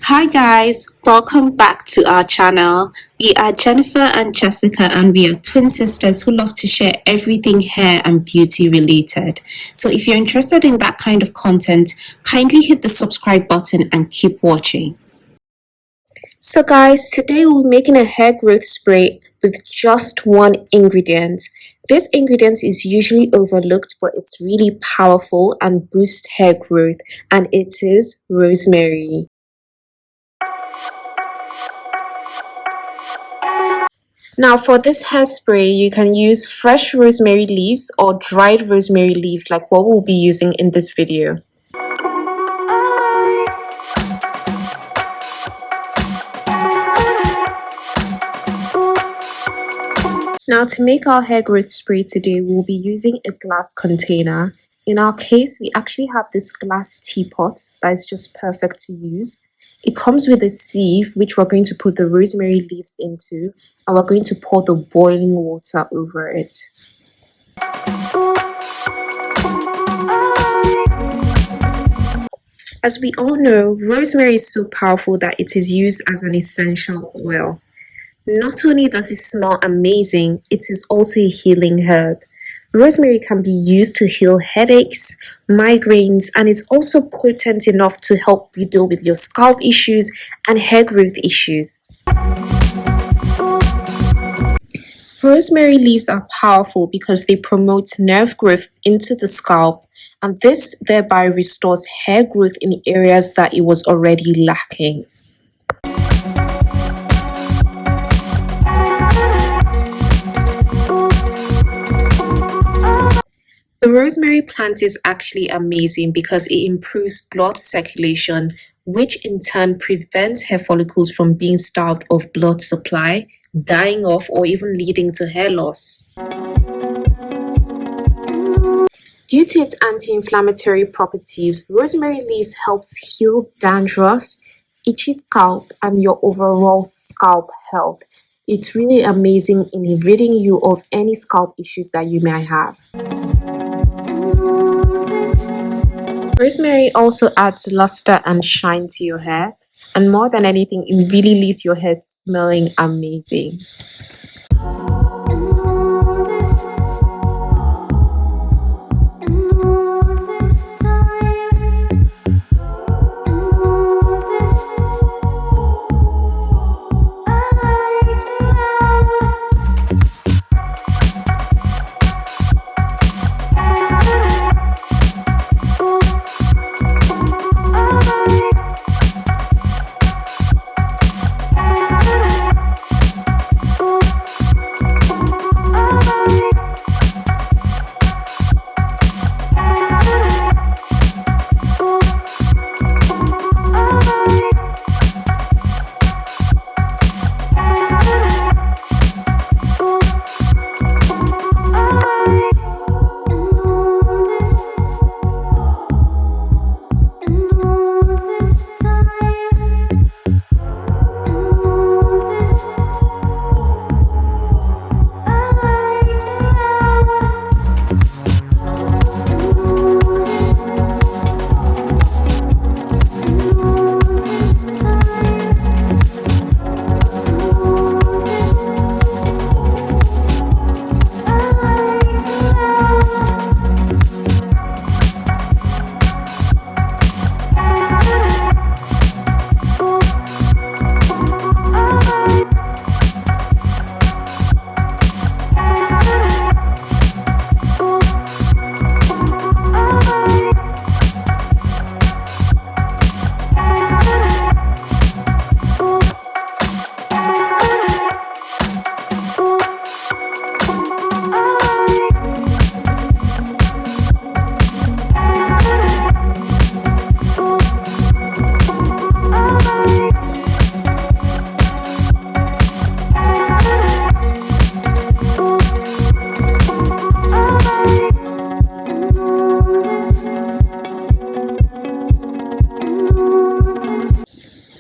Hi guys, welcome back to our channel. We are Jennifer and Jessica and we are twin sisters who love to share everything hair and beauty related. So if you're interested in that kind of content, kindly hit the subscribe button and keep watching. So guys, today we'll be making a hair growth spray with just one ingredient. This ingredient is usually overlooked, but it's really powerful and boosts hair growth, and it is rosemary. Now for this hairspray, you can use fresh rosemary leaves or dried rosemary leaves like what we'll be using in this video. Now to make our hair growth spray today, we'll be using a glass container. In our case, we actually have this glass teapot that is just perfect to use. It comes with a sieve which we're going to put the rosemary leaves into, and we're going to pour the boiling water over it. As we all know, rosemary is so powerful that it is used as an essential oil. Not only does it smell amazing, it is also a healing herb. Rosemary can be used to heal headaches, migraines, and it's also potent enough to help you deal with your scalp issues and hair growth issues. Rosemary leaves are powerful because they promote nerve growth into the scalp, and this thereby restores hair growth in areas that it was already lacking. The rosemary plant is actually amazing because it improves blood circulation, which in turn prevents hair follicles from being starved of blood supply, dying off, or even leading to hair loss. Due to its anti-inflammatory properties, rosemary leaves helps heal dandruff, itchy scalp, and your overall scalp health. It's really amazing in ridding you of any scalp issues that you may have. Rosemary also adds luster and shine to your hair, and more than anything, it really leaves your hair smelling amazing.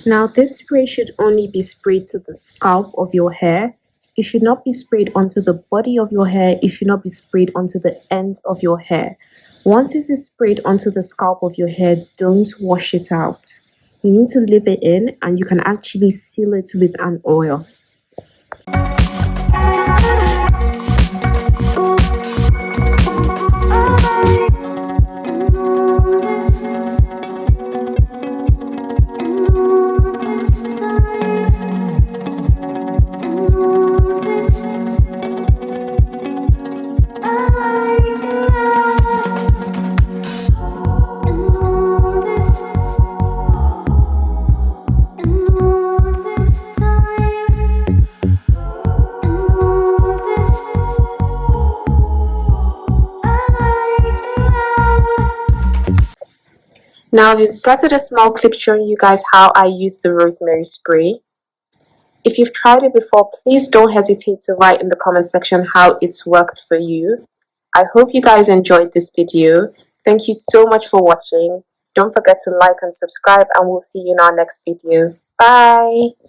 Now this spray should only be sprayed to the scalp of your hair. It should not be sprayed onto the body of your hair. It should not be sprayed onto the ends of your hair. Once it is sprayed onto the scalp of your hair, don't wash it out. You need to leave it in, and you can actually seal it with an oil. Now I've inserted a small clip showing you guys how I use the rosemary spray. If you've tried it before, please don't hesitate to write in the comment section how it's worked for you. I hope you guys enjoyed this video. Thank you so much for watching. Don't forget to like and subscribe, and we'll see you in our next video. Bye!